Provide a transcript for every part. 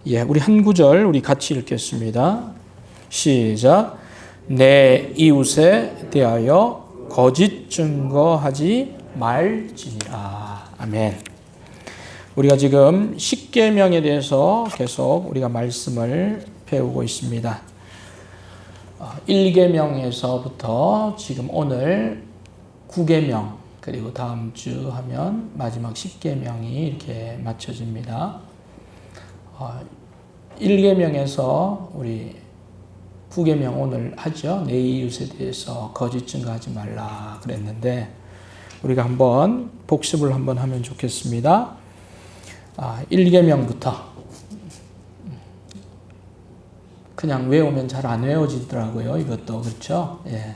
예, 우리 한 구절 우리 같이 읽겠습니다. 시작. 내 이웃에 대하여 거짓 증거하지 말지니라. 아멘. 우리가 지금 십계명에 대해서 계속 우리가 말씀을 배우고 있습니다. 1계명에서부터 지금 오늘 9계명 그리고 다음 주 하면 마지막 10계명이 이렇게 맞춰집니다. 1계명에서 우리 9계명 오늘 하죠. 내 이웃에 대해서 거짓 증거하지 말라 그랬는데 우리가 한번 복습을 한번 하면 좋겠습니다. 1계명부터 그냥 외우면 잘 안 외워지더라고요. 이것도 그렇죠. 예.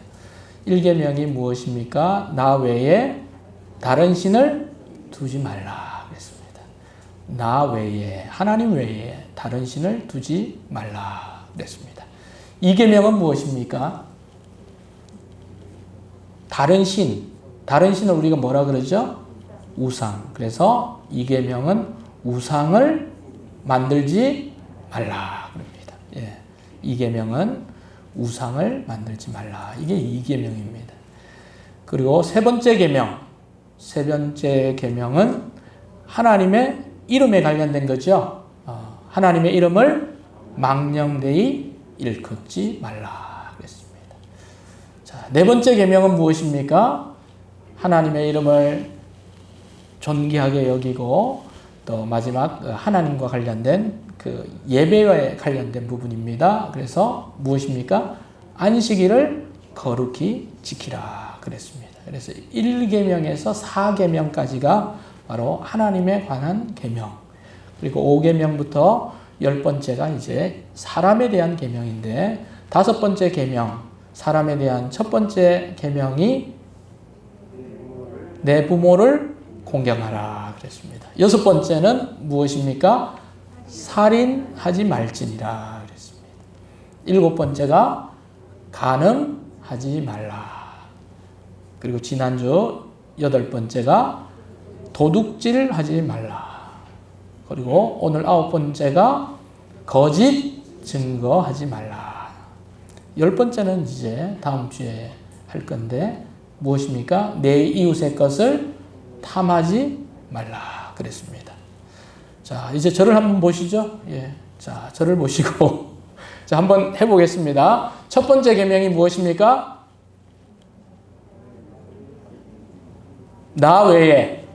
1계명이 무엇입니까? 나 외에 다른 신을 두지 말라 그랬습니다. 나 외에 하나님 외에 다른 신을 두지 말라 그랬습니다. 2계명은 무엇입니까? 다른 신을 우리가 뭐라 그러죠? 우상. 그래서 2계명은 우상을 만들지 말라 그럽니다. 예. 2계명은 우상을 만들지 말라. 이게 2계명입니다. 그리고 세 번째 계명은 하나님의 이름에 관련된 거죠. 하나님의 이름을 망령되이 일컫지 말라 그랬습니다. 자, 네 번째 계명은 무엇입니까? 하나님의 이름을 존귀하게 여기고 또 마지막 하나님과 관련된 그 예배에 관련된 부분입니다. 그래서 무엇입니까? 안식일을 거룩히 지키라 그랬습니다. 그래서 1계명에서 4계명까지가 바로 하나님에 관한 계명. 그리고 5계명부터 10번째가 이제 사람에 대한 계명인데 5번째 계명, 사람에 대한 첫 번째 계명이 내 부모를 공경하라 그랬습니다. 6번째는 무엇입니까? 살인하지 말지니라 그랬습니다. 7번째가 간음하지 말라. 그리고 지난주 8번째가 도둑질하지 말라. 그리고 오늘 9번째가 거짓 증거하지 말라. 10번째는 이제 다음 주에 할 건데 무엇입니까? 내 이웃의 것을 탐하지 말라 그랬습니다. 자, 이제 저를 한번 보시죠. 예. 자, 저를 보시고 자, 한번 해보겠습니다. 첫 번째 계명이 무엇입니까? 나 외에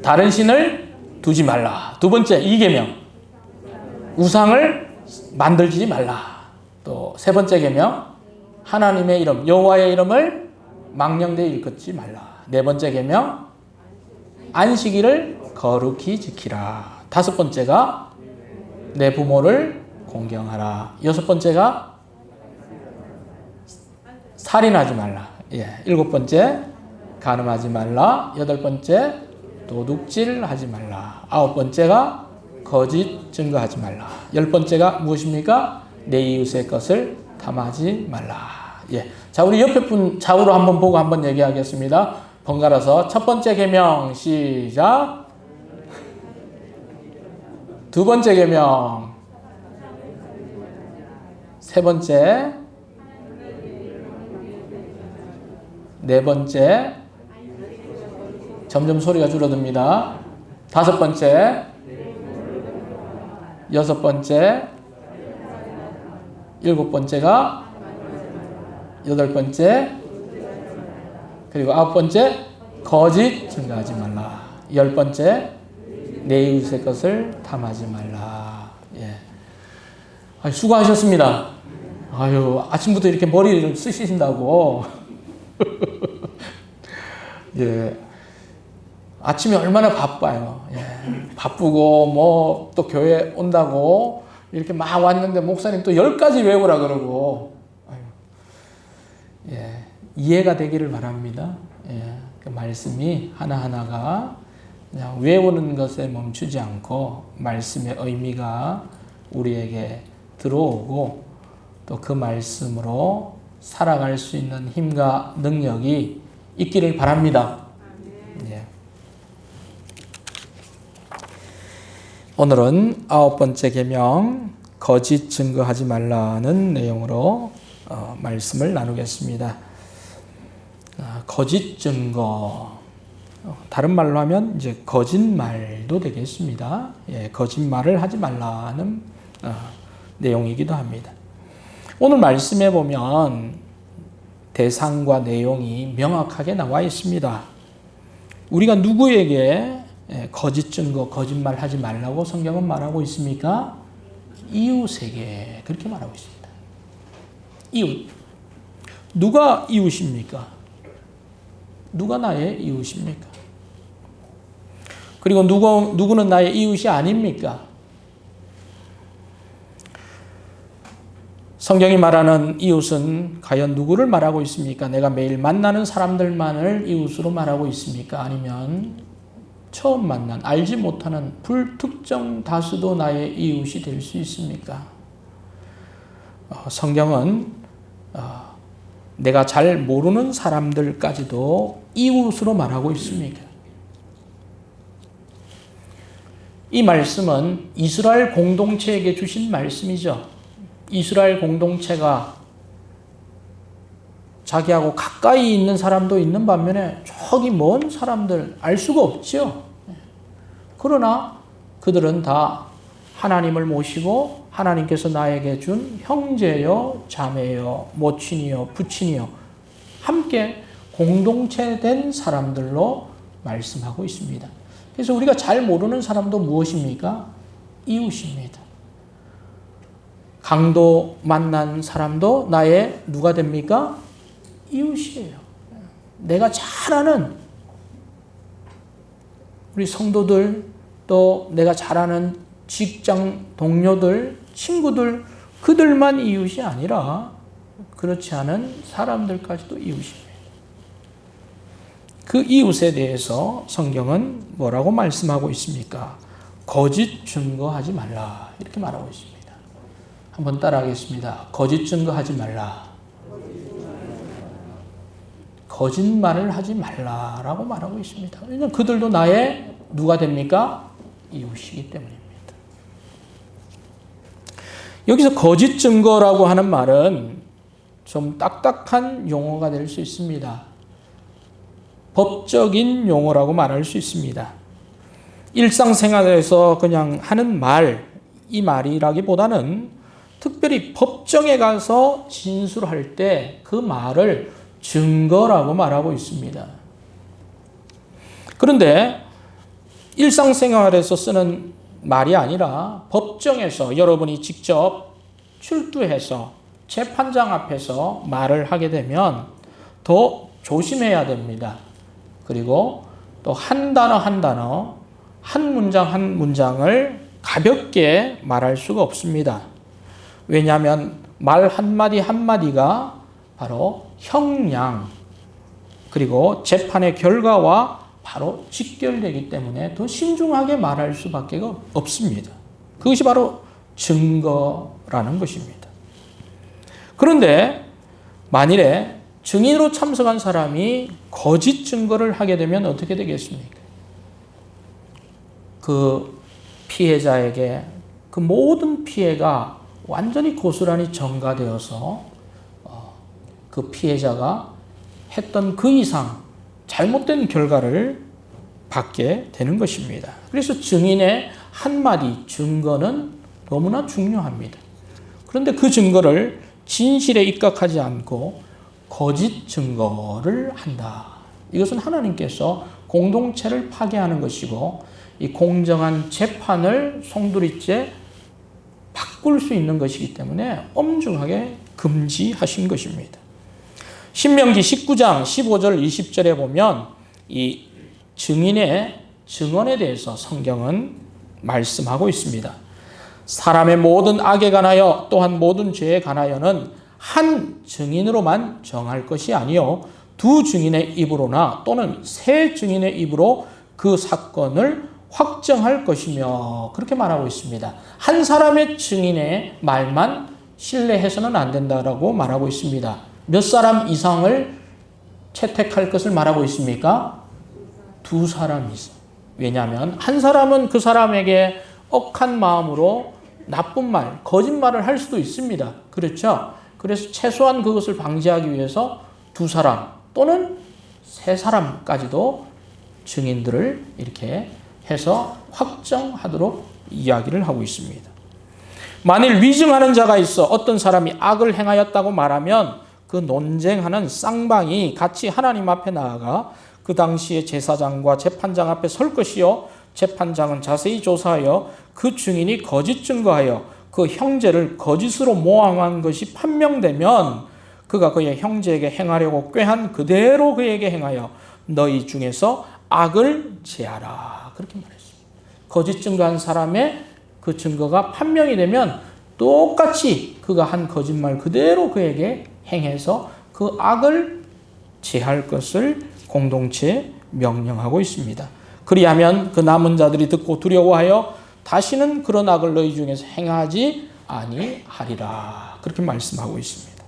다른 신을 두지 말라. 두 번째 2계명 우상을 만들지 말라. 또 세 번째 계명 하나님의 이름 여호와의 이름을 망령되이 일컫지 말라. 네 번째 계명 안식일을 거룩히 지키라. 다섯 번째가 내 부모를 공경하라. 여섯 번째가 살인하지 말라. 예. 일곱 번째 간음하지 말라. 여덟 번째 도둑질하지 말라. 아홉 번째가 거짓 증거하지 말라. 열 번째가 무엇입니까? 내 이웃의 것을 탐하지 말라. 예. 자, 우리 옆에 분 좌우로 한번 보고 한번 얘기하겠습니다. 번갈아서 첫 번째 계명 시작. 두 번째 계명, 세 번째, 네 번째, 점점 소리가 줄어듭니다. 다섯 번째, 여섯 번째, 일곱 번째가, 여덟 번째, 그리고 아홉 번째, 거짓 증거하지 말라. 열 번째, 내 이웃의 것을 탐하지 말라. 예. 수고하셨습니다. 아침부터 이렇게 머리를 쓰신다고. 예. 아침에 얼마나 바빠요. 예. 바쁘고, 뭐, 또 교회 온다고, 이렇게 막 왔는데, 목사님 또 10가지 외우라 그러고. 예. 이해가 되기를 바랍니다. 예. 그 말씀이 하나하나가 그냥 외우는 것에 멈추지 않고 말씀의 의미가 우리에게 들어오고 또 그 말씀으로 살아갈 수 있는 힘과 능력이 있기를 바랍니다. 예. 오늘은 9번째 계명 거짓 증거하지 말라는 내용으로 말씀을 나누겠습니다. 거짓 증거, 다른 말로 하면 이제 거짓말도 되겠습니다. 거짓말을 하지 말라는 내용이기도 합니다. 오늘 말씀에 보면 대상과 내용이 명확하게 나와 있습니다. 우리가 누구에게 거짓 증거, 거짓말 하지 말라고 성경은 말하고 있습니까? 이웃에게 그렇게 말하고 있습니다. 이웃. 누가 이웃입니까? 누가 나의 이웃입니까? 그리고 누구는 나의 이웃이 아닙니까? 성경이 말하는 이웃은 과연 누구를 말하고 있습니까? 내가 매일 만나는 사람들만을 이웃으로 말하고 있습니까? 아니면 처음 만난, 알지 못하는 불특정 다수도 나의 이웃이 될 수 있습니까? 성경은 내가 잘 모르는 사람들까지도 이웃으로 말하고 있습니까? 이 말씀은 이스라엘 공동체에게 주신 말씀이죠. 이스라엘 공동체가 자기하고 가까이 있는 사람도 있는 반면에 저기 먼 사람들 알 수가 없죠. 그러나 그들은 다 하나님을 모시고 하나님께서 나에게 준 형제요, 자매요, 모친이요, 부친이요 함께 공동체된 사람들로 말씀하고 있습니다. 그래서 우리가 잘 모르는 사람도 무엇입니까? 이웃입니다. 강도 만난 사람도 나의 누가 됩니까? 이웃이에요. 내가 잘 아는 우리 성도들, 또 내가 잘 아는 직장 동료들, 친구들, 그들만 이웃이 아니라 그렇지 않은 사람들까지도 이웃입니다. 그 이웃에 대해서 성경은 뭐라고 말씀하고 있습니까? 거짓 증거하지 말라 이렇게 말하고 있습니다. 한번 따라하겠습니다. 거짓 증거하지 말라. 거짓말을 하지 말라라고 말하고 있습니다. 왜냐하면 그들도 나의 누가 됩니까? 이웃이기 때문입니다. 여기서 거짓 증거라고 하는 말은 좀 딱딱한 용어가 될 수 있습니다. 법적인 용어라고 말할 수 있습니다. 일상생활에서 그냥 하는 말, 이 말이라기보다는 특별히 법정에 가서 진술할 때 그 말을 증거라고 말하고 있습니다. 그런데 일상생활에서 쓰는 말이 아니라 법정에서 여러분이 직접 출두해서 재판장 앞에서 말을 하게 되면 더 조심해야 됩니다. 그리고 또 한 단어 한 단어, 한 문장 한 문장을 가볍게 말할 수가 없습니다. 왜냐하면 말 한마디 한마디가 바로 형량, 그리고 재판의 결과와 바로 직결되기 때문에 더 신중하게 말할 수밖에 없습니다. 그것이 바로 증거라는 것입니다. 그런데 만일에 증인으로 참석한 사람이 거짓 증거를 하게 되면 어떻게 되겠습니까? 그 피해자에게 그 모든 피해가 완전히 고스란히 전가되어서 그 피해자가 했던 그 이상 잘못된 결과를 받게 되는 것입니다. 그래서 증인의 한마디 증거는 너무나 중요합니다. 그런데 그 증거를 진실에 입각하지 않고 거짓 증거를 한다. 이것은 하나님께서 공동체를 파괴하는 것이고 이 공정한 재판을 송두리째 바꿀 수 있는 것이기 때문에 엄중하게 금지하신 것입니다. 신명기 19장 15절 20절에 보면 이 증인의 증언에 대해서 성경은 말씀하고 있습니다. 사람의 모든 악에 관하여 또한 모든 죄에 관하여는 한 증인으로만 정할 것이 아니요 두 증인의 입으로나 또는 세 증인의 입으로 그 사건을 확정할 것이며 그렇게 말하고 있습니다. 한 사람의 증인의 말만 신뢰해서는 안 된다라고 말하고 있습니다. 몇 사람 이상을 채택할 것을 말하고 있습니까? 두 사람 이상. 왜냐하면 한 사람은 그 사람에게 억한 마음으로 나쁜 말, 거짓말을 할 수도 있습니다. 그렇죠? 그래서 최소한 그것을 방지하기 위해서 2사람 또는 3사람까지도 증인들을 이렇게 해서 확정하도록 이야기를 하고 있습니다. 만일 위증하는 자가 있어 어떤 사람이 악을 행하였다고 말하면 그 논쟁하는 쌍방이 같이 하나님 앞에 나아가 그 당시에 제사장과 재판장 앞에 설 것이요 재판장은 자세히 조사하여 그 증인이 거짓 증거하여 그 형제를 거짓으로 모함한 것이 판명되면 그가 그의 형제에게 행하려고 꾀한 그대로 그에게 행하여 너희 중에서 악을 제하라. 그렇게 말했습니다. 거짓 증거한 사람의 그 증거가 판명이 되면 똑같이 그가 한 거짓말 그대로 그에게 행해서 그 악을 제할 것을 공동체에 명령하고 있습니다. 그리하면 그 남은 자들이 듣고 두려워하여 다시는 그런 악을 너희 중에서 행하지 아니하리라. 그렇게 말씀하고 있습니다.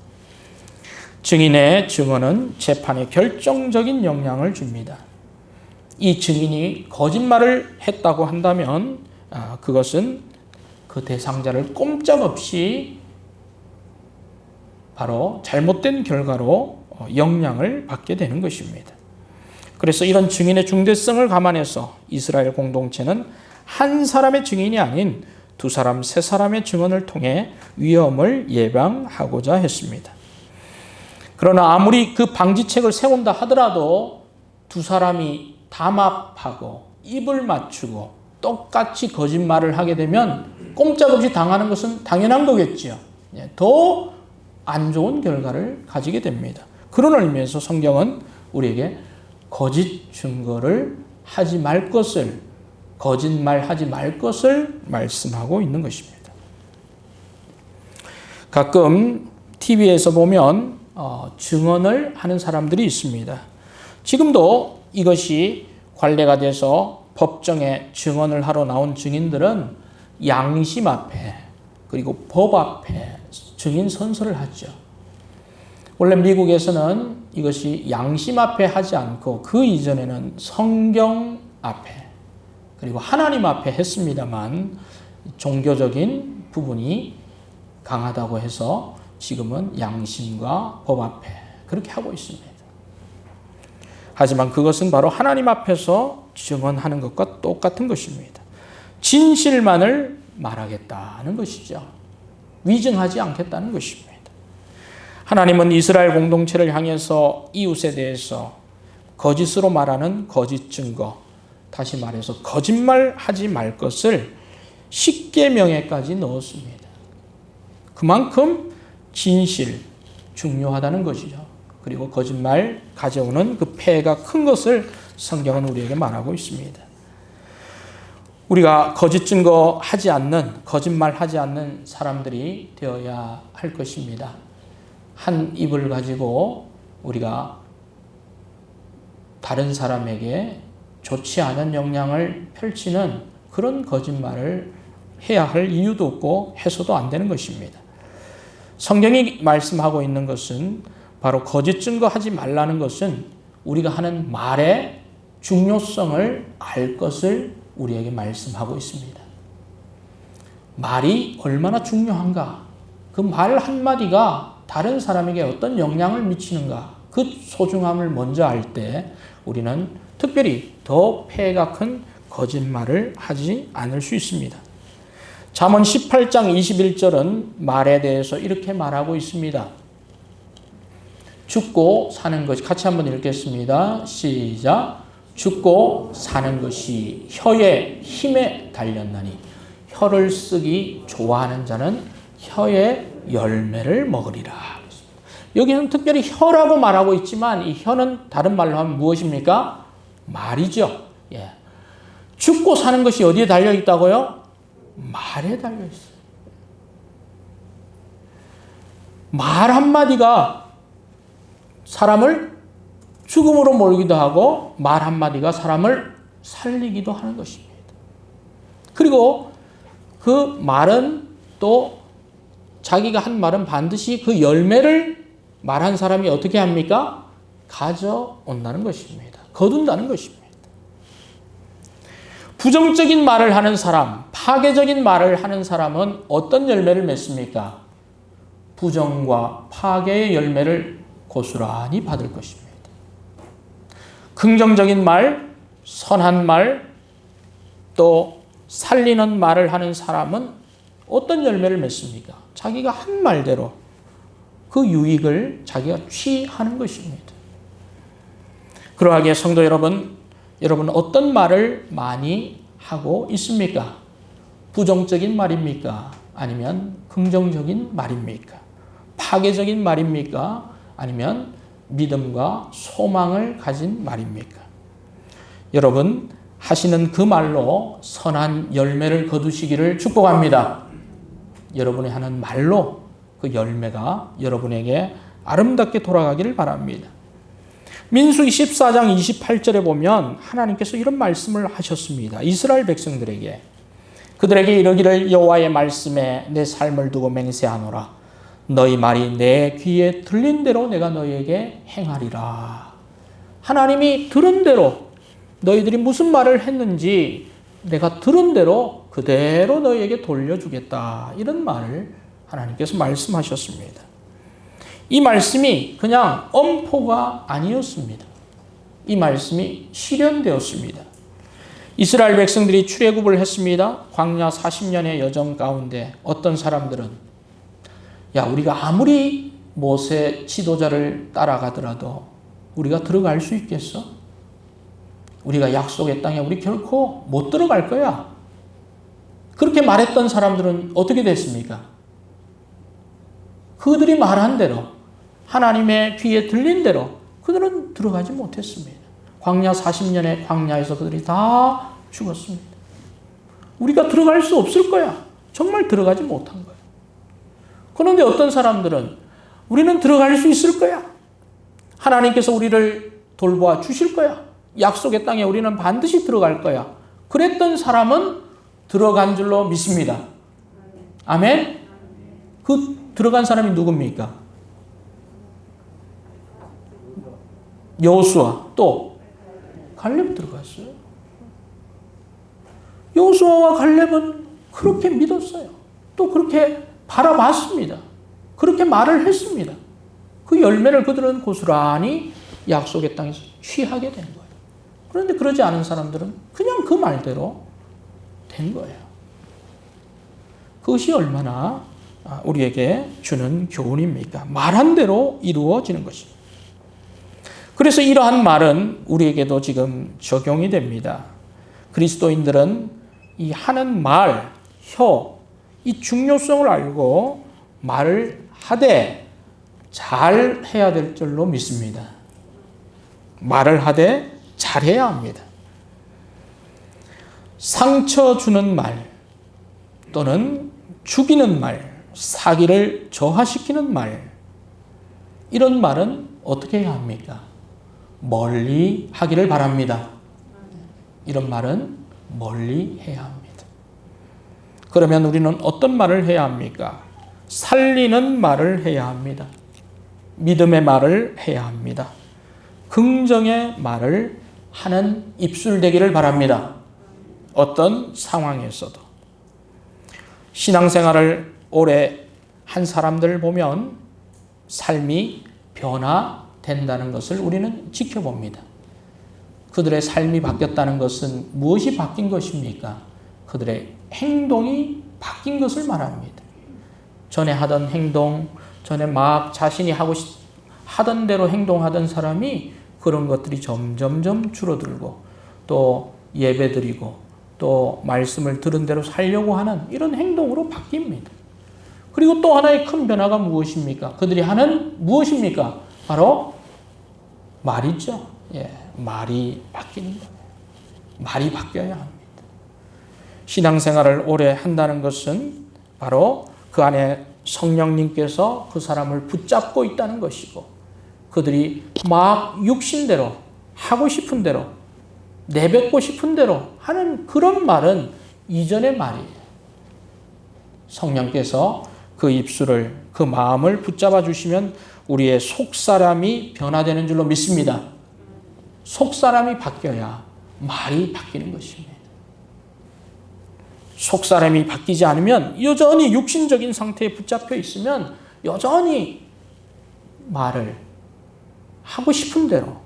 증인의 증언은 재판에 결정적인 영향을 줍니다. 이 증인이 거짓말을 했다고 한다면 그것은 그 대상자를 꼼짝없이 바로 잘못된 결과로 영향을 받게 되는 것입니다. 그래서 이런 증인의 중대성을 감안해서 이스라엘 공동체는 한 사람의 증인이 아닌 2사람, 3사람의 증언을 통해 위험을 예방하고자 했습니다. 그러나 아무리 그 방지책을 세운다 하더라도 2사람이 담합하고 입을 맞추고 똑같이 거짓말을 하게 되면 꼼짝없이 당하는 것은 당연한 거겠죠. 더 안 좋은 결과를 가지게 됩니다. 그런 의미에서 성경은 우리에게 거짓 증거를 하지 말 것을, 거짓말하지 말 것을 말씀하고 있는 것입니다. 가끔 TV에서 보면 증언을 하는 사람들이 있습니다. 지금도 이것이 관례가 돼서 법정에 증언을 하러 나온 증인들은 양심 앞에 그리고 법 앞에 증인 선서를 하죠. 원래 미국에서는 이것이 양심 앞에 하지 않고 그 이전에는 성경 앞에 그리고 하나님 앞에 했습니다만 종교적인 부분이 강하다고 해서 지금은 양심과 법 앞에 그렇게 하고 있습니다. 하지만 그것은 바로 하나님 앞에서 증언하는 것과 똑같은 것입니다. 진실만을 말하겠다는 것이죠. 위증하지 않겠다는 것입니다. 하나님은 이스라엘 공동체를 향해서 이웃에 대해서 거짓으로 말하는 거짓 증거, 다시 말해서 거짓말하지 말 것을 10계명에까지 넣었습니다. 그만큼 진실, 중요하다는 것이죠. 그리고 거짓말 가져오는 그 폐해가 큰 것을 성경은 우리에게 말하고 있습니다. 우리가 거짓 증거하지 않는, 거짓말하지 않는 사람들이 되어야 할 것입니다. 한 입을 가지고 우리가 다른 사람에게 좋지 않은 영향을 펼치는 그런 거짓말을 해야 할 이유도 없고 해서도 안 되는 것입니다. 성경이 말씀하고 있는 것은 바로 거짓 증거하지 말라는 것은 우리가 하는 말의 중요성을 알 것을 우리에게 말씀하고 있습니다. 말이 얼마나 중요한가? 그 말 한마디가 다른 사람에게 어떤 영향을 미치는가? 그 소중함을 먼저 알 때 우리는 특별히 더 폐해가 큰 거짓말을 하지 않을 수 있습니다. 잠언 18장 21절은 말에 대해서 이렇게 말하고 있습니다. 죽고 사는 것이, 같이 한번 읽겠습니다. 시작. 죽고 사는 것이 혀의 힘에 달렸나니 혀를 쓰기 좋아하는 자는 혀의 열매를 먹으리라. 여기는 특별히 혀라고 말하고 있지만 이 혀는 다른 말로 하면 무엇입니까? 말이죠. 예. 죽고 사는 것이 어디에 달려 있다고요? 말에 달려 있어요. 말 한마디가 사람을 죽음으로 몰기도 하고 말 한마디가 사람을 살리기도 하는 것입니다. 그리고 그 말은 또 자기가 한 말은 반드시 그 열매를 말한 사람이 어떻게 합니까? 가져온다는 것입니다. 거둔다는 것입니다. 부정적인 말을 하는 사람, 파괴적인 말을 하는 사람은 어떤 열매를 맺습니까? 부정과 파괴의 열매를 고스란히 받을 것입니다. 긍정적인 말, 선한 말, 또 살리는 말을 하는 사람은 어떤 열매를 맺습니까? 자기가 한 말대로 그 유익을 자기가 취하는 것입니다. 그러하기에 성도 여러분, 여러분 어떤 말을 많이 하고 있습니까? 부정적인 말입니까? 아니면 긍정적인 말입니까? 파괴적인 말입니까? 아니면 믿음과 소망을 가진 말입니까? 여러분 하시는 그 말로 선한 열매를 거두시기를 축복합니다. 여러분이 하는 말로 그 열매가 여러분에게 아름답게 돌아가기를 바랍니다. 민수기 14장 28절에 보면 하나님께서 이런 말씀을 하셨습니다. 이스라엘 백성들에게 그들에게 이르기를 여호와의 말씀에 내 삶을 두고 맹세하노라. 너희 말이 내 귀에 들린 대로 내가 너희에게 행하리라. 하나님이 들은 대로 너희들이 무슨 말을 했는지 내가 들은 대로 그대로 너희에게 돌려주겠다. 이런 말을 하나님께서 말씀하셨습니다. 이 말씀이 그냥 엄포가 아니었습니다. 이 말씀이 실현되었습니다. 이스라엘 백성들이 출애굽을 했습니다. 광야 40년의 여정 가운데 어떤 사람들은 우리가 아무리 모세 지도자를 따라가더라도 우리가 들어갈 수 있겠어? 우리가 약속의 땅에 우리 결코 못 들어갈 거야. 그렇게 말했던 사람들은 어떻게 됐습니까? 그들이 말한 대로 하나님의 귀에 들린 대로 그들은 들어가지 못했습니다. 광야 40년의 광야에서 그들이 다 죽었습니다. 우리가 들어갈 수 없을 거야. 정말 들어가지 못한 거예요. 그런데 어떤 사람들은 우리는 들어갈 수 있을 거야. 하나님께서 우리를 돌보아 주실 거야. 약속의 땅에 우리는 반드시 들어갈 거야. 그랬던 사람은 들어간 줄로 믿습니다. 아멘? 그 들어간 사람이 누굽니까? 여호수아, 또 갈렙 들어갔어요. 여호수아와 갈렙은 그렇게 믿었어요. 또 그렇게 바라봤습니다. 그렇게 말을 했습니다. 그 열매를 그들은 고스란히 약속의 땅에서 취하게 된 거예요. 그런데 그러지 않은 사람들은 그냥 그 말대로 된 거예요. 그것이 얼마나 우리에게 주는 교훈입니까? 말한 대로 이루어지는 것입니다. 그래서 이러한 말은 우리에게도 지금 적용이 됩니다. 그리스도인들은 이 하는 말, 혀, 이 중요성을 알고 말을 하되 잘 해야 될 줄로 믿습니다. 말을 하되 잘해야 합니다. 상처 주는 말 또는 죽이는 말, 사기를 저하시키는 말, 이런 말은 어떻게 해야 합니까? 멀리 하기를 바랍니다. 이런 말은 멀리 해야 합니다. 그러면 우리는 어떤 말을 해야 합니까? 살리는 말을 해야 합니다. 믿음의 말을 해야 합니다. 긍정의 말을 하는 입술 되기를 바랍니다. 어떤 상황에서도. 신앙생활을 오래 한 사람들 보면 삶이 변화된다는 것을 우리는 지켜봅니다. 그들의 삶이 바뀌었다는 것은 무엇이 바뀐 것입니까? 그들의 행동이 바뀐 것을 말합니다. 전에 하던 행동, 전에 막 자신이 하던 대로 행동하던 사람이 그런 것들이 점점점 줄어들고 또 예배드리고 또 말씀을 들은 대로 살려고 하는 이런 행동으로 바뀝니다. 그리고 또 하나의 큰 변화가 무엇입니까? 그들이 하는 무엇입니까? 바로 말이죠. 말이 바뀌는 거예요. 말이 바뀌어야 합니다. 신앙생활을 오래 한다는 것은 바로 그 안에 성령님께서 그 사람을 붙잡고 있다는 것이고 그들이 막 육신대로 하고 싶은 대로 내뱉고 싶은 대로 하는 그런 말은 이전의 말이에요. 성령께서 그 입술을, 그 마음을 붙잡아 주시면 우리의 속사람이 변화되는 줄로 믿습니다. 속사람이 바뀌어야 말이 바뀌는 것입니다. 속 사람이 바뀌지 않으면 여전히 육신적인 상태에 붙잡혀 있으면 여전히 말을 하고 싶은 대로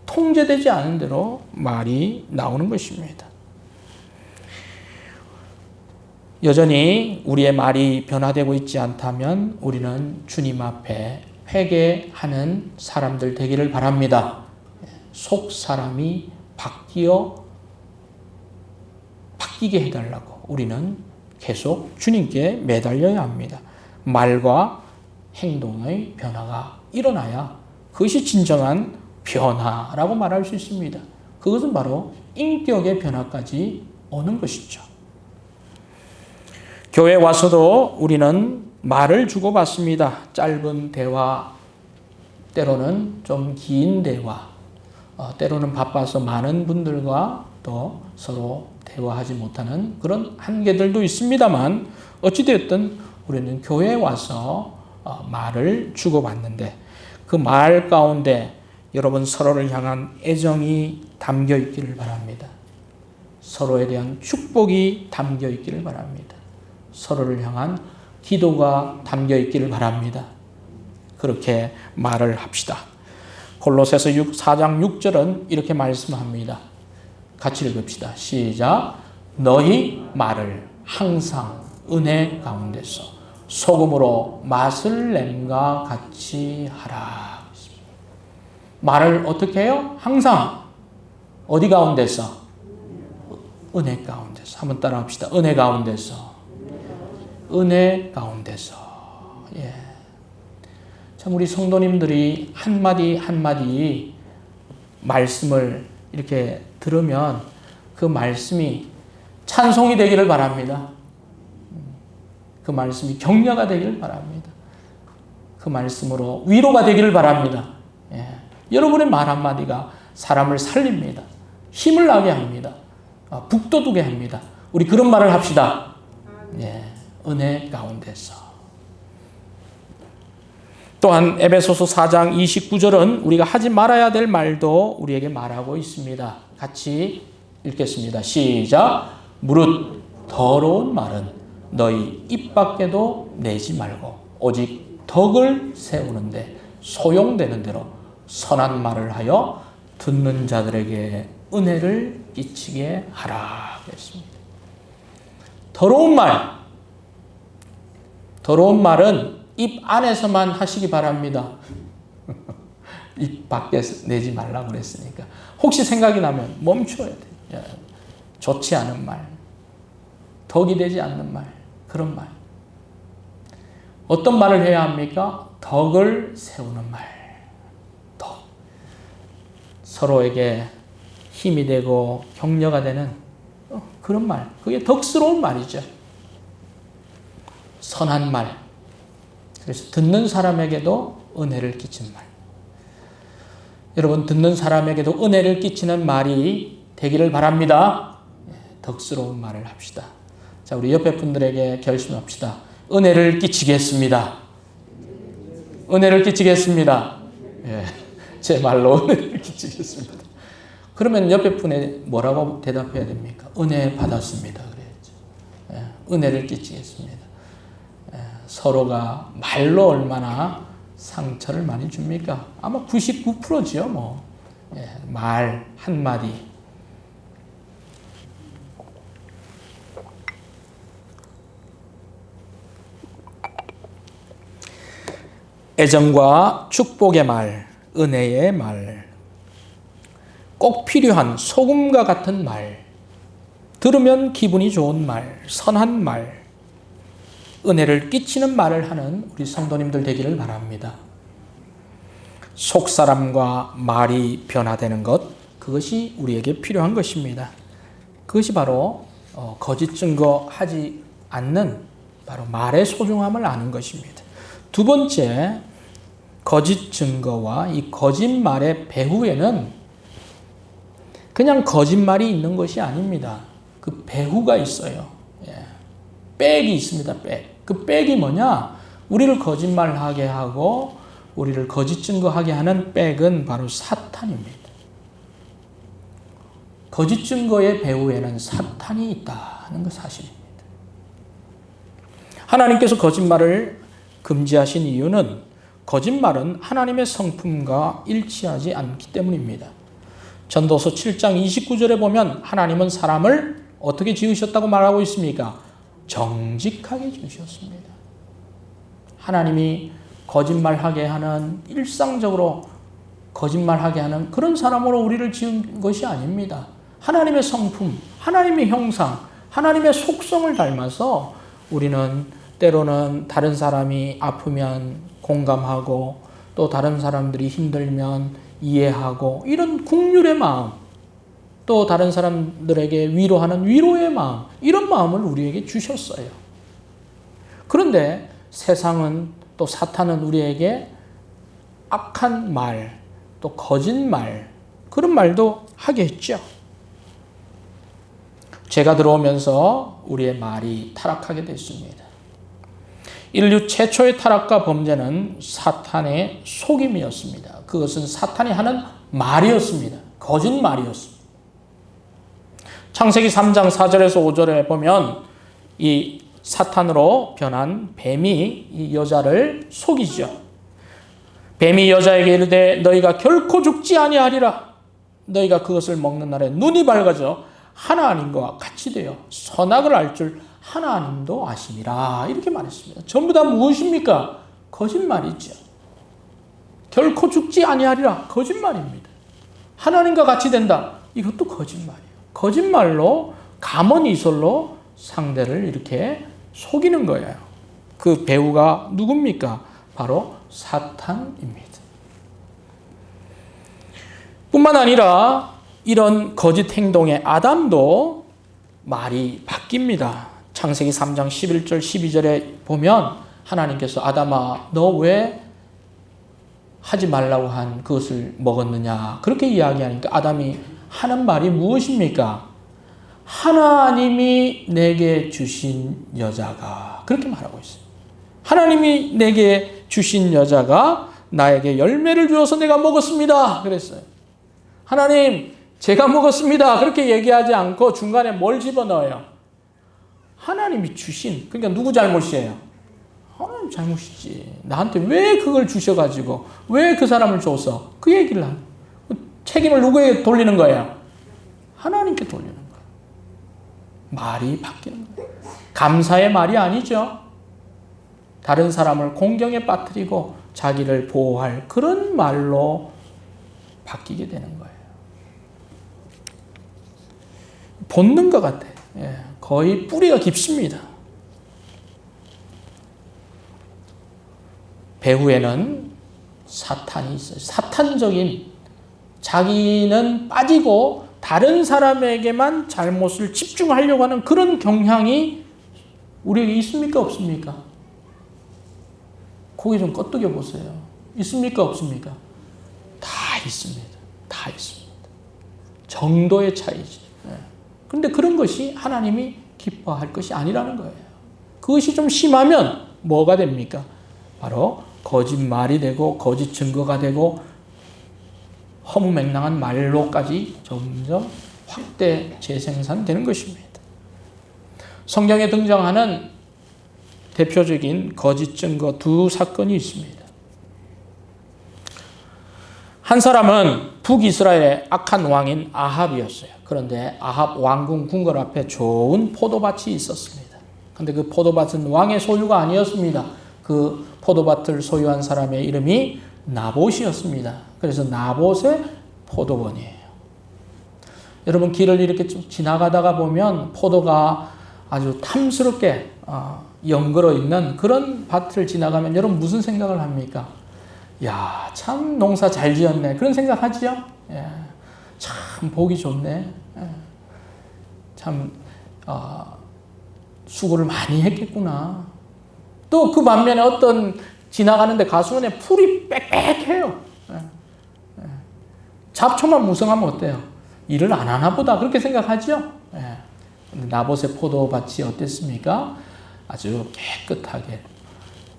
통제되지 않은 대로 말이 나오는 것입니다. 여전히 우리의 말이 변화되고 있지 않다면 우리는 주님 앞에 회개하는 사람들 되기를 바랍니다. 속 사람이 바뀌게 해달라고 우리는 계속 주님께 매달려야 합니다. 말과 행동의 변화가 일어나야 그것이 진정한 변화라고 말할 수 있습니다. 그것은 바로 인격의 변화까지 오는 것이죠. 교회에 와서도 우리는 말을 주고받습니다. 짧은 대화, 때로는 좀 긴 대화, 때로는 바빠서 많은 분들과 또 서로 대화하지 못하는 그런 한계들도 있습니다만 어찌되었든 우리는 교회에 와서 말을 주고받는데 그 말 가운데 여러분 서로를 향한 애정이 담겨 있기를 바랍니다. 서로에 대한 축복이 담겨 있기를 바랍니다. 서로를 향한 기도가 담겨 있기를 바랍니다. 그렇게 말을 합시다. 골로새서 4장 6절은 이렇게 말씀합니다. 같이 읽읍시다. 시작. 너희 말을 항상 은혜 가운데서 소금으로 맛을 냄과 같이 하라. 말을 어떻게 해요? 항상 어디 가운데서? 은혜 가운데서. 한번 따라 합시다. 은혜 가운데서. 은혜 가운데서. 예. 참 우리 성도님들이 한마디 한마디 말씀을 이렇게 들으면 그 말씀이 찬송이 되기를 바랍니다. 그 말씀이 격려가 되기를 바랍니다. 그 말씀으로 위로가 되기를 바랍니다. 예. 여러분의 말 한마디가 사람을 살립니다. 힘을 나게 합니다. 북돋우게 합니다. 우리 그런 말을 합시다. 예. 은혜 가운데서. 또한 에베소서 4장 29절은 우리가 하지 말아야 될 말도 우리에게 말하고 있습니다. 같이 읽겠습니다. 시작. 무릇 더러운 말은 너희 입 밖에도 내지 말고 오직 덕을 세우는데 소용되는 대로 선한 말을 하여 듣는 자들에게 은혜를 끼치게 하라. 그랬습니다. 더러운 말은 입 안에서만 하시기 바랍니다. 입 밖에서 내지 말라고 그랬으니까. 혹시 생각이 나면 멈춰야 돼요. 좋지 않은 말, 덕이 되지 않는 말, 그런 말. 어떤 말을 해야 합니까? 덕을 세우는 말. 덕. 서로에게 힘이 되고 격려가 되는 그런 말. 그게 덕스러운 말이죠. 선한 말. 그래서 듣는 사람에게도 은혜를 끼치는 말. 여러분 듣는 사람에게도 은혜를 끼치는 말이 되기를 바랍니다. 덕스러운 말을 합시다. 자, 우리 옆에 분들에게 결심합시다. 은혜를 끼치겠습니다. 은혜를 끼치겠습니다. 예, 제 말로 은혜를 끼치겠습니다. 그러면 옆에 분에 뭐라고 대답해야 됩니까? 은혜 받았습니다. 그래야죠. 예, 은혜를 끼치겠습니다. 서로가 말로 얼마나 상처를 많이 줍니까? 아마 99%지요, 뭐. 예, 말 한마디. 애정과 축복의 말, 은혜의 말, 꼭 필요한 소금과 같은 말, 들으면 기분이 좋은 말, 선한 말, 은혜를 끼치는 말을 하는 우리 성도님들 되기를 바랍니다. 속사람과 말이 변화되는 것, 그것이 우리에게 필요한 것입니다. 그것이 바로 거짓 증거하지 않는 바로 말의 소중함을 아는 것입니다. 두 번째, 거짓 증거와 이 거짓말의 배후에는 그냥 거짓말이 있는 것이 아닙니다. 그 배후가 있어요. 백이 있습니다. 백. 그 백이 뭐냐? 우리를 거짓말하게 하고 우리를 거짓 증거하게 하는 백은 바로 사탄입니다. 거짓 증거의 배후에는 사탄이 있다는 그 사실입니다. 하나님께서 거짓말을 금지하신 이유는 거짓말은 하나님의 성품과 일치하지 않기 때문입니다. 전도서 7장 29절에 보면 하나님은 사람을 어떻게 지으셨다고 말하고 있습니까? 정직하게 지으셨습니다. 하나님이 거짓말하게 하는, 일상적으로 거짓말하게 하는 그런 사람으로 우리를 지은 것이 아닙니다. 하나님의 성품, 하나님의 형상, 하나님의 속성을 닮아서 우리는 때로는 다른 사람이 아프면 공감하고 또 다른 사람들이 힘들면 이해하고 이런 긍휼의 마음, 또 다른 사람들에게 위로하는 위로의 마음, 이런 마음을 우리에게 주셨어요. 그런데 세상은 또 사탄은 우리에게 악한 말, 또 거짓말, 그런 말도 하게 했죠. 죄가 들어오면서 우리의 말이 타락하게 됐습니다. 인류 최초의 타락과 범죄는 사탄의 속임이었습니다. 그것은 사탄이 하는 말이었습니다. 거짓말이었습니다. 창세기 3장 4절에서 5절에 보면 이 사탄으로 변한 뱀이 이 여자를 속이죠. 뱀이 여자에게 이르되 너희가 결코 죽지 아니하리라. 너희가 그것을 먹는 날에 눈이 밝아져 하나님과 같이 되어 선악을 알 줄 하나님도 아심이라. 이렇게 말했습니다. 전부 다 무엇입니까? 거짓말이죠. 결코 죽지 아니하리라. 거짓말입니다. 하나님과 같이 된다. 이것도 거짓말이에요. 거짓말로 가문이설로 상대를 이렇게 속이는 거예요. 그 배우가 누굽니까? 바로 사탄입니다. 뿐만 아니라 이런 거짓 행동의 아담도 말이 바뀝니다. 창세기 3장 11절 12절에 보면 하나님께서 아담아 너 왜 하지 말라고 한 그것을 먹었느냐 그렇게 이야기하니까 아담이 하는 말이 무엇입니까? 하나님이 내게 주신 여자가, 그렇게 말하고 있어요. 하나님이 내게 주신 여자가 나에게 열매를 주어서 내가 먹었습니다 그랬어요. 하나님 제가 먹었습니다 그렇게 얘기하지 않고 중간에 뭘 집어넣어요? 하나님이 주신, 그러니까 누구 잘못이에요? 하나님 잘못이지. 나한테 왜 그걸 주셔가지고 왜 그 사람을 줘서 그 얘기를 하는, 책임을 누구에게 돌리는 거예요? 하나님께 돌리는 거예요. 말이 바뀌는 거예요. 감사의 말이 아니죠. 다른 사람을 공경에 빠뜨리고 자기를 보호할 그런 말로 바뀌게 되는 거예요. 본능과 같아. 거의 뿌리가 깊습니다. 배후에는 사탄이 있어요. 사탄적인, 자기는 빠지고 다른 사람에게만 잘못을 집중하려고 하는 그런 경향이 우리에게 있습니까? 없습니까? 고개 좀 끄덕여 보세요. 있습니까? 없습니까? 다 있습니다. 다 있습니다. 정도의 차이지. 그런데 그런 것이 하나님이 기뻐할 것이 아니라는 거예요. 그것이 좀 심하면 뭐가 됩니까? 바로 거짓말이 되고 거짓 증거가 되고 허무맹랑한 말로까지 점점 확대 재생산되는 것입니다. 성경에 등장하는 대표적인 거짓 증거 두 사건이 있습니다. 한 사람은 북이스라엘의 악한 왕인 아합이었어요. 그런데 아합 왕궁 궁궐 앞에 좋은 포도밭이 있었습니다. 그런데 그 포도밭은 왕의 소유가 아니었습니다. 그 포도밭을 소유한 사람의 이름이 나봇이었습니다. 그래서 나봇의 포도원이에요. 여러분 길을 이렇게 좀 지나가다가 보면 포도가 아주 탐스럽게 연걸어 있는 그런 밭을 지나가면 여러분 무슨 생각을 합니까? 야, 참 농사 잘 지었네. 그런 생각 하지요? 예. 참 보기 좋네. 예. 참 수고를 많이 했겠구나. 또 그 반면에 어떤 지나가는데 가수원에 풀이 빽빽해요. 예. 예. 잡초만 무성하면 어때요? 일을 안 하나 보다 그렇게 생각하죠? 예. 나봇의 포도밭이 어땠습니까? 아주 깨끗하게,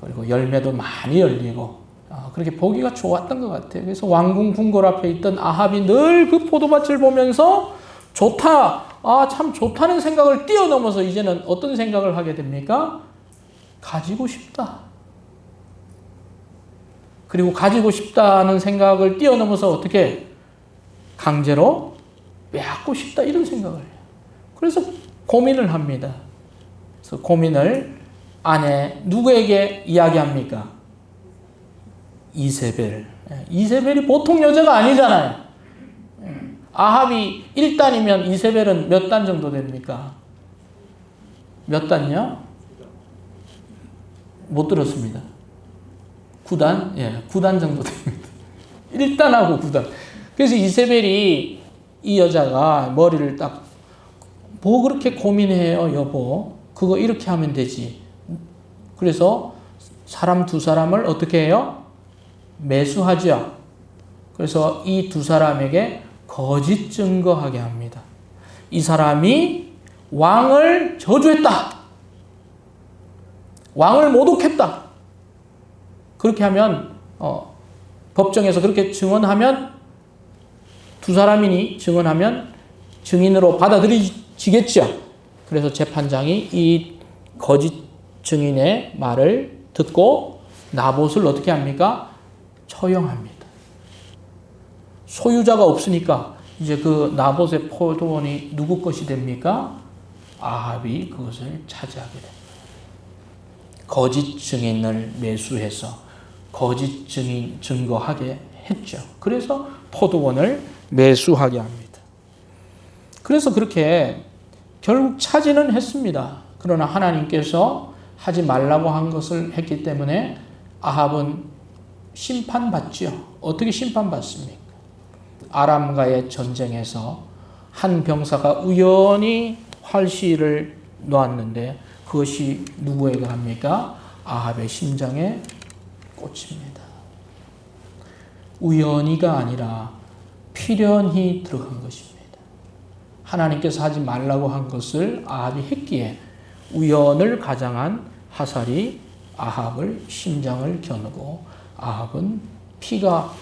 그리고 열매도 많이 열리고 그렇게 보기가 좋았던 것 같아요. 그래서 왕궁 궁궐 앞에 있던 아합이 늘 그 포도밭을 보면서 좋다. 참 좋다는 생각을 뛰어넘어서 이제는 어떤 생각을 하게 됩니까? 가지고 싶다. 그리고 가지고 싶다는 생각을 뛰어넘어서 어떻게 강제로 빼앗고 싶다 이런 생각을 해요. 그래서 고민을 합니다. 그래서 고민을 아내 누구에게 이야기합니까? 이세벨. 이세벨이 보통 여자가 아니잖아요. 아합이 1단이면 이세벨은 몇 단 정도 됩니까? 몇 단요? 못 들었습니다. 9단? 예, 9단 정도 됩니다. 1단하고 9단. 그래서 이세벨이 이 여자가 머리를 딱, 뭐 그렇게 고민해요, 여보? 그거 이렇게 하면 되지. 그래서 사람 두 사람을 어떻게 해요? 매수하죠. 그래서 이 두 사람에게 거짓 증거하게 합니다. 이 사람이 왕을 저주했다. 왕을 모독했다. 그렇게 하면 법정에서 그렇게 증언하면 두 사람이니 증언하면 증인으로 받아들여지겠죠. 그래서 재판장이 이 거짓 증인의 말을 듣고 나봇을 어떻게 합니까? 처형합니다. 소유자가 없으니까 이제 그 나봇의 포도원이 누구 것이 됩니까? 아합이 그것을 차지하게 됩니다. 거짓 증인을 매수해서 거짓 증인 증거하게 했죠. 그래서 포도원을 매수하게 합니다. 그래서 그렇게 결국 차지는 했습니다. 그러나 하나님께서 하지 말라고 한 것을 했기 때문에 아합은 심판받죠. 어떻게 심판받습니까? 아람과의 전쟁에서 한 병사가 우연히 활시를 놓았는데 그것이 누구에게 합니까? 아합의 심장에 꽂힙니다. 우연히가 아니라 필연히 들어간 것입니다. 하나님께서 하지 말라고 한 것을 아합이 했기에 우연을 가장한 화살이 아합을 심장을 겨누고 아합은 피가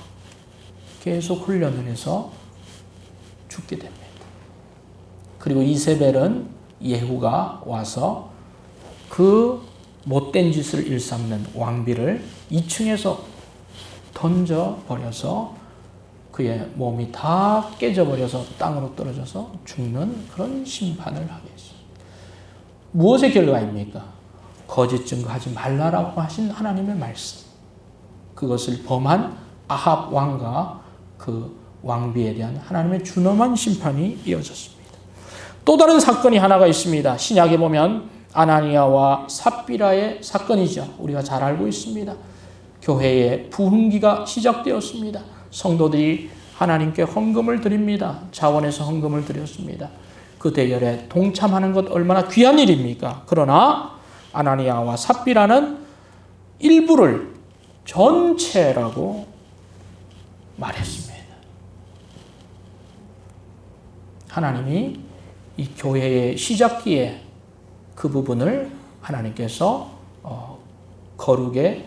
계속 흘러내려서 죽게 됩니다. 그리고 이세벨은 예후가 와서 그 못된 짓을 일삼는 왕비를 2층에서 던져버려서 그의 몸이 다 깨져버려서 땅으로 떨어져서 죽는 그런 심판을 하게 했습니다. 무엇의 결과입니까? 거짓 증거하지 말라라고 하신 하나님의 말씀. 그것을 범한 아합 왕과 그 왕비에 대한 하나님의 준엄한 심판이 이어졌습니다. 또 다른 사건이 하나가 있습니다. 신약에 보면 아나니아와 삽비라의 사건이죠. 우리가 잘 알고 있습니다. 교회의 부흥기가 시작되었습니다. 성도들이 하나님께 헌금을 드립니다. 자원해서 헌금을 드렸습니다. 그 대열에 동참하는 것 얼마나 귀한 일입니까? 그러나 아나니아와 삽비라는 일부를 전체라고 말했습니다. 하나님이 이 교회의 시작기에 그 부분을 하나님께서 거룩의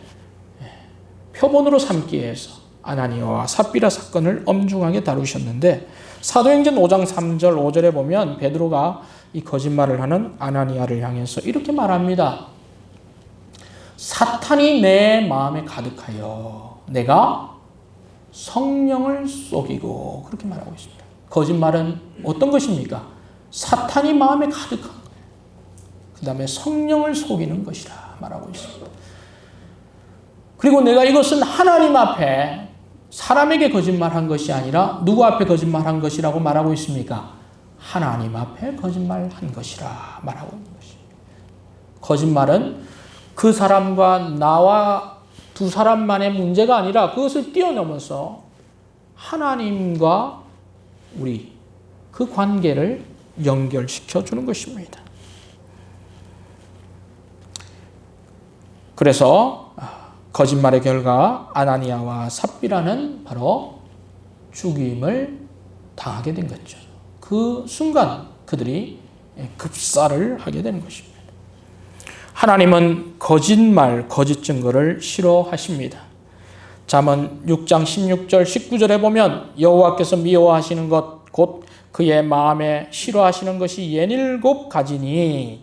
표본으로 삼기 위해서 아나니아와 삽비라 사건을 엄중하게 다루셨는데 사도행전 5장 3절 5절에 보면 베드로가 이 거짓말을 하는 아나니아를 향해서 이렇게 말합니다. 사탄이 내 마음에 가득하여 내가 성령을 속이고 그렇게 말하고 있습니다. 거짓말은 어떤 것입니까? 사탄이 마음에 가득한 거예요. 그 다음에 성령을 속이는 것이라 말하고 있습니다. 그리고 내가 이것은 하나님 앞에 사람에게 거짓말한 것이 아니라 누구 앞에 거짓말한 것이라고 말하고 있습니까? 하나님 앞에 거짓말한 것이라 말하고 있는 것입니다. 거짓말은 그 사람과 나와 두 사람만의 문제가 아니라 그것을 뛰어넘어서 하나님과 우리 그 관계를 연결시켜 주는 것입니다. 그래서 거짓말의 결과 아나니아와 삽비라는 바로 죽임을 당하게 된 거죠. 그 순간 그들이 급사를 하게 되는 것입니다. 하나님은 거짓말, 거짓 증거를 싫어하십니다. 잠언 6장 16절 19절에 보면 여호와께서 미워하시는 것 곧 그의 마음에 싫어하시는 것이 예닐곱 가지니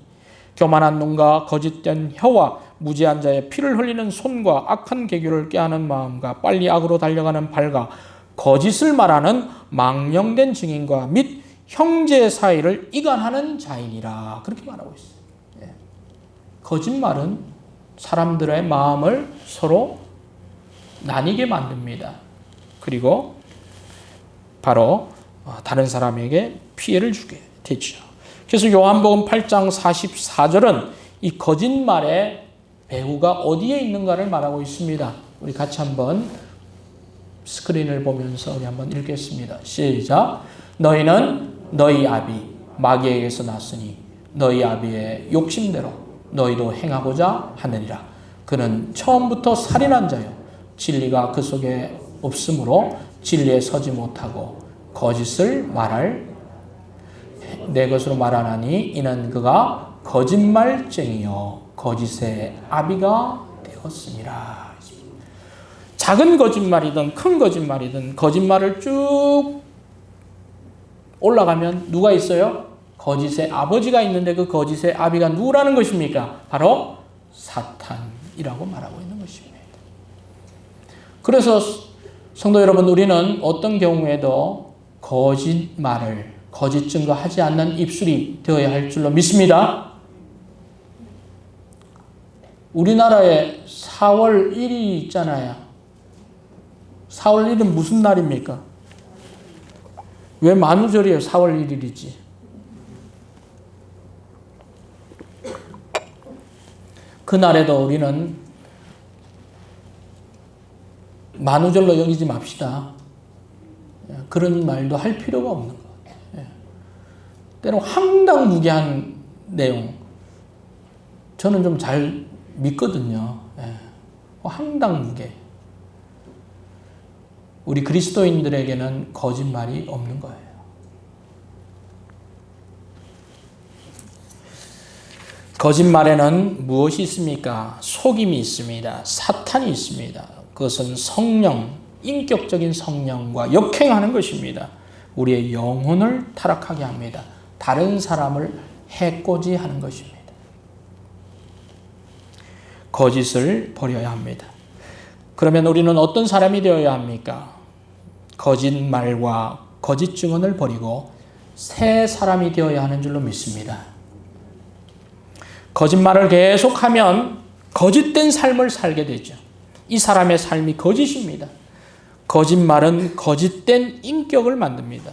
교만한 눈과 거짓된 혀와 무지한 자의 피를 흘리는 손과 악한 계교를 꾀하는 마음과 빨리 악으로 달려가는 발과 거짓을 말하는 망령된 증인과 및 형제 사이를 이간하는 자이니라. 그렇게 말하고 있어요. 거짓말은 사람들의 마음을 서로 나뉘게 만듭니다. 그리고 바로 다른 사람에게 피해를 주게 되죠. 그래서 요한복음 8장 44절은 이 거짓말의 배후가 어디에 있는가를 말하고 있습니다. 우리 같이 한번 스크린을 보면서 우리 한번 읽겠습니다. 시작. 너희는 너희 아비 마귀에게서 났으니 너희 아비의 욕심대로 너희도 행하고자 하느니라. 그는 처음부터 살인한 자요 진리가 그 속에 없으므로 진리에 서지 못하고 거짓을 말할 내 것으로 말하나니 이는 그가 거짓말쟁이요 거짓의 아비가 되었으니라. 작은 거짓말이든 큰 거짓말이든 거짓말을 쭉 올라가면 누가 있어요? 거짓의 아버지가 있는데 그 거짓의 아비가 누구라는 것입니까? 바로 사탄이라고 말하고 있는 것입니다. 그래서 성도 여러분, 우리는 어떤 경우에도 거짓말을 거짓 증거하지 않는 입술이 되어야 할 줄로 믿습니다. 우리나라에 4월 1일이 있잖아요. 4월 1일은 무슨 날입니까? 왜 만우절이에요? 4월 1일이지. 그날에도 우리는 만우절로 여기지 맙시다. 그런 말도 할 필요가 없는 거예요. 때로 황당무계한 내용 저는 좀 잘 믿거든요. 황당무계. 우리 그리스도인들에게는 거짓말이 없는 거예요. 거짓말에는 무엇이 있습니까? 속임이 있습니다. 사탄이 있습니다. 그것은 성령, 인격적인 성령과 역행하는 것입니다. 우리의 영혼을 타락하게 합니다. 다른 사람을 해코지하는 것입니다. 거짓을 버려야 합니다. 그러면 우리는 어떤 사람이 되어야 합니까? 거짓말과 거짓 증언을 버리고 새 사람이 되어야 하는 줄로 믿습니다. 거짓말을 계속하면 거짓된 삶을 살게 되죠. 이 사람의 삶이 거짓입니다. 거짓말은 거짓된 인격을 만듭니다.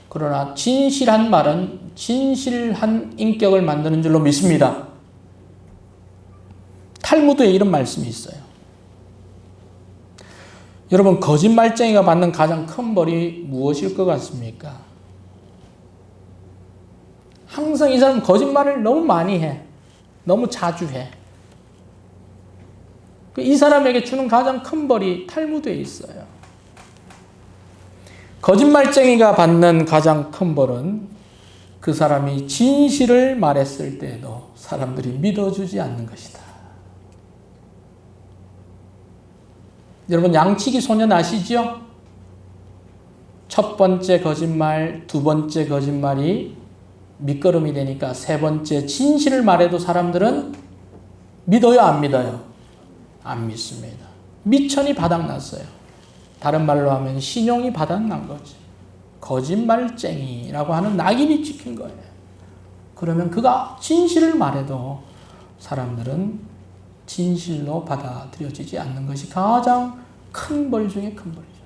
그러나 진실한 말은 진실한 인격을 만드는 줄로 믿습니다. 탈무드에 이런 말씀이 있어요. 여러분, 거짓말쟁이가 받는 가장 큰 벌이 무엇일 것 같습니까? 항상 이 사람 거짓말을 너무 많이 해. 너무 자주 해. 이 사람에게 주는 가장 큰 벌이 탈무드에 있어요. 거짓말쟁이가 받는 가장 큰 벌은 그 사람이 진실을 말했을 때에도 사람들이 믿어주지 않는 것이다. 여러분, 양치기 소년 아시죠? 첫 번째 거짓말, 두 번째 거짓말이 밑거름이 되니까 세 번째 진실을 말해도 사람들은 믿어요, 안 믿어요? 안 믿습니다. 미천이 바닥났어요. 다른 말로 하면 신용이 바닥난 거지. 거짓말쟁이라고 하는 낙인이 찍힌 거예요. 그러면 그가 진실을 말해도 사람들은 진실로 받아들여지지 않는 것이 가장 큰 벌 중에 큰 벌이죠.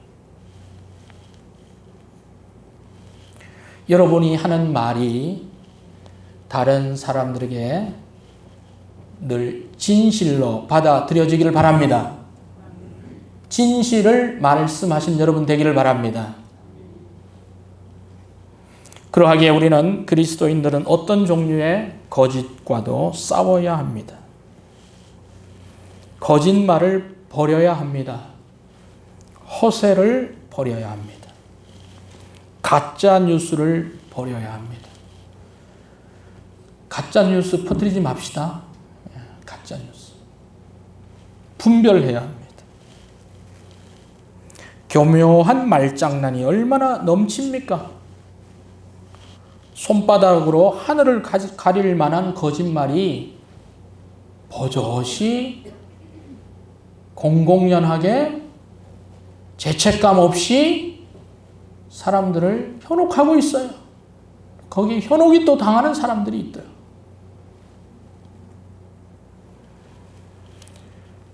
여러분이 하는 말이 다른 사람들에게 늘 진실로 받아들여지기를 바랍니다. 진실을 말씀하신 여러분 되기를 바랍니다. 그러하기에 우리는 그리스도인들은 어떤 종류의 거짓과도 싸워야 합니다. 거짓말을 버려야 합니다. 허세를 버려야 합니다. 가짜 뉴스를 버려야 합니다. 가짜 뉴스 퍼뜨리지 맙시다. 가짜 뉴스. 분별해야 합니다. 교묘한 말장난이 얼마나 넘칩니까? 손바닥으로 하늘을 가릴 만한 거짓말이 버젓이 공공연하게 죄책감 없이 사람들을 현혹하고 있어요. 거기 현혹이 또 당하는 사람들이 있대요.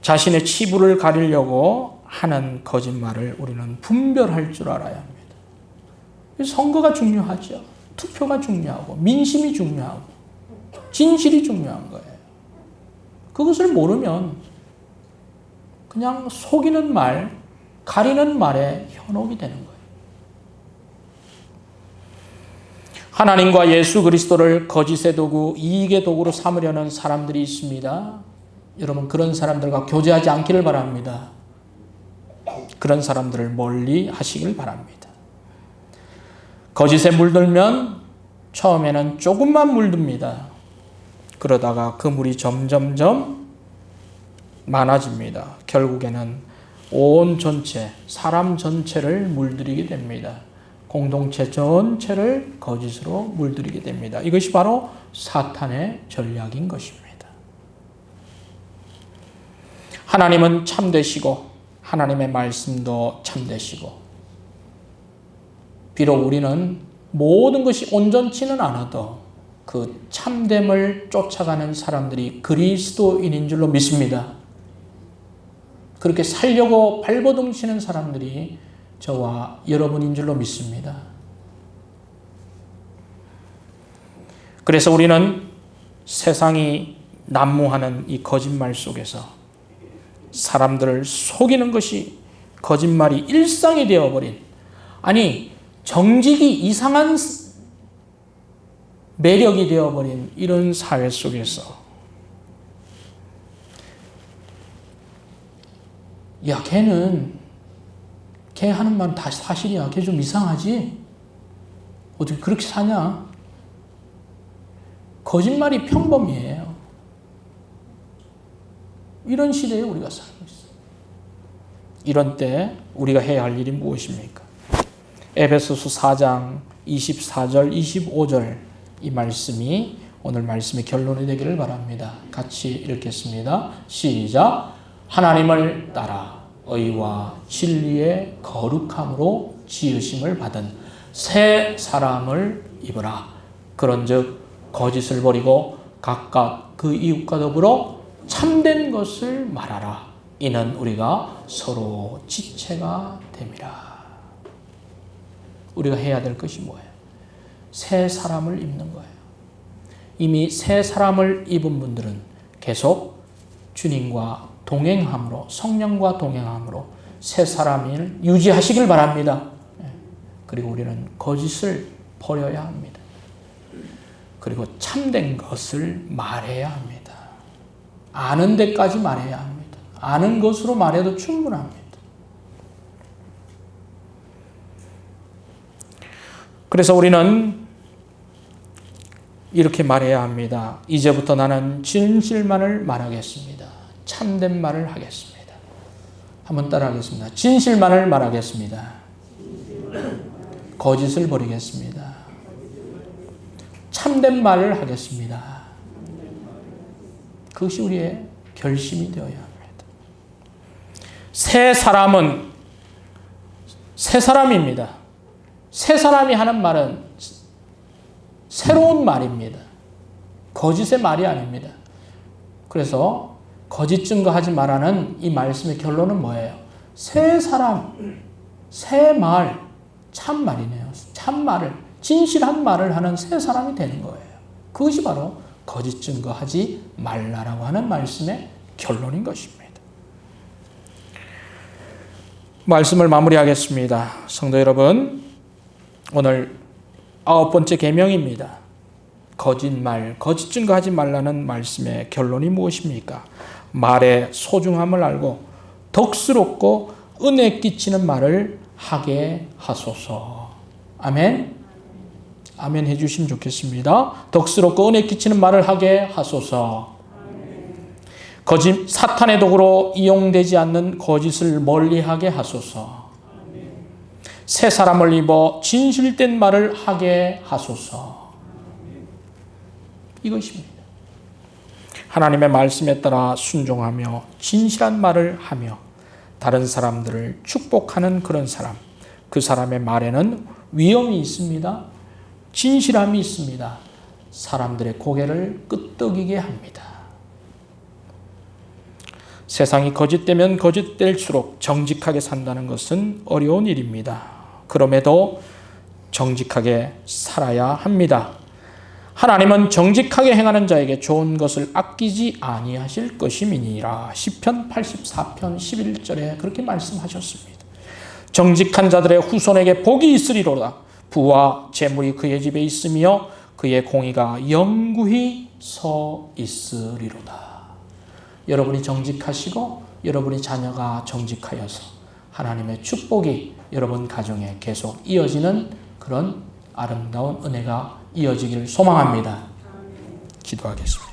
자신의 치부를 가리려고 하는 거짓말을 우리는 분별할 줄 알아야 합니다. 선거가 중요하죠. 투표가 중요하고 민심이 중요하고 진실이 중요한 거예요. 그것을 모르면 그냥 속이는 말, 가리는 말에 현혹이 되는 거예요. 하나님과 예수 그리스도를 거짓의 도구, 이익의 도구로 삼으려는 사람들이 있습니다. 여러분 그런 사람들과 교제하지 않기를 바랍니다. 그런 사람들을 멀리 하시길 바랍니다. 거짓에 물들면 처음에는 조금만 물듭니다. 그러다가 그 물이 점점점 많아집니다. 결국에는 온 전체, 사람 전체를 물들이게 됩니다. 공동체 전체를 거짓으로 물들이게 됩니다. 이것이 바로 사탄의 전략인 것입니다. 하나님은 참되시고 하나님의 말씀도 참되시고 비록 우리는 모든 것이 온전치는 않아도 그 참됨을 쫓아가는 사람들이 그리스도인인 줄로 믿습니다. 그렇게 살려고 발버둥치는 사람들이 저와 여러분인 줄로 믿습니다. 그래서 우리는 세상이 난무하는 이 거짓말 속에서 사람들을 속이는 것이 거짓말이 일상이 되어버린, 아니 정직이 이상한 매력이 되어버린 이런 사회 속에서 야 걔 하는 말은 다 사실이야. 걔 좀 이상하지? 어떻게 그렇게 사냐? 거짓말이 평범이에요. 이런 시대에 우리가 살고 있어요. 이런 때 우리가 해야 할 일이 무엇입니까? 에베소서 4장 24절 25절 이 말씀이 오늘 말씀의 결론이 되기를 바랍니다. 같이 읽겠습니다. 시작. 하나님을 따라 의와 진리의 거룩함으로 지으심을 받은 새 사람을 입으라. 그런즉 거짓을 버리고 각각 그 이웃과 더불어 참된 것을 말하라. 이는 우리가 서로 지체가 됨이라. 우리가 해야 될 것이 뭐예요? 새 사람을 입는 거예요. 이미 새 사람을 입은 분들은 계속 주님과 동행함으로, 성령과 동행함으로 새 사람을 유지하시길 바랍니다. 그리고 우리는 거짓을 버려야 합니다. 그리고 참된 것을 말해야 합니다. 아는 데까지 말해야 합니다. 아는 것으로 말해도 충분합니다. 그래서 우리는 이렇게 말해야 합니다. 이제부터 나는 진실만을 말하겠습니다. 참된 말을 하겠습니다. 한번 따라하겠습니다. 진실만을 말하겠습니다. 거짓을 버리겠습니다. 참된 말을 하겠습니다. 그것이 우리의 결심이 되어야 합니다. 새 사람은 새 사람입니다. 새 사람이 하는 말은 새로운 말입니다. 거짓의 말이 아닙니다. 그래서 거짓 증거하지 말라는 이 말씀의 결론은 뭐예요? 새 사람, 새 말, 참 말이네요. 참 말을, 진실한 말을 하는 새 사람이 되는 거예요. 그것이 바로 거짓 증거하지 말라라고 하는 말씀의 결론인 것입니다. 말씀을 마무리하겠습니다. 성도 여러분, 오늘 9번째 계명입니다. 거짓말, 거짓 증거하지 말라는 말씀의 결론이 무엇입니까? 말의 소중함을 알고 덕스럽고 은혜 끼치는 말을 하게 하소서. 아멘. 아멘 해주시면 좋겠습니다. 덕스럽고 은혜 끼치는 말을 하게 하소서. 거짓, 사탄의 도구로 이용되지 않는 거짓을 멀리하게 하소서. 새 사람을 입어 진실된 말을 하게 하소서. 이것입니다. 하나님의 말씀에 따라 순종하며 진실한 말을 하며 다른 사람들을 축복하는 그런 사람, 그 사람의 말에는 위엄이 있습니다. 진실함이 있습니다. 사람들의 고개를 끄덕이게 합니다. 세상이 거짓되면 거짓될수록 정직하게 산다는 것은 어려운 일입니다. 그럼에도 정직하게 살아야 합니다. 하나님은 정직하게 행하는 자에게 좋은 것을 아끼지 아니하실 것임이니라. 시편 84편 11절에 그렇게 말씀하셨습니다. 정직한 자들의 후손에게 복이 있으리로다. 부와 재물이 그의 집에 있으며 그의 공의가 영구히 서 있으리로다. 여러분이 정직하시고 여러분의 자녀가 정직하여서 하나님의 축복이 여러분 가정에 계속 이어지는 그런 아름다운 은혜가 이어지기를 소망합니다. 기도하겠습니다.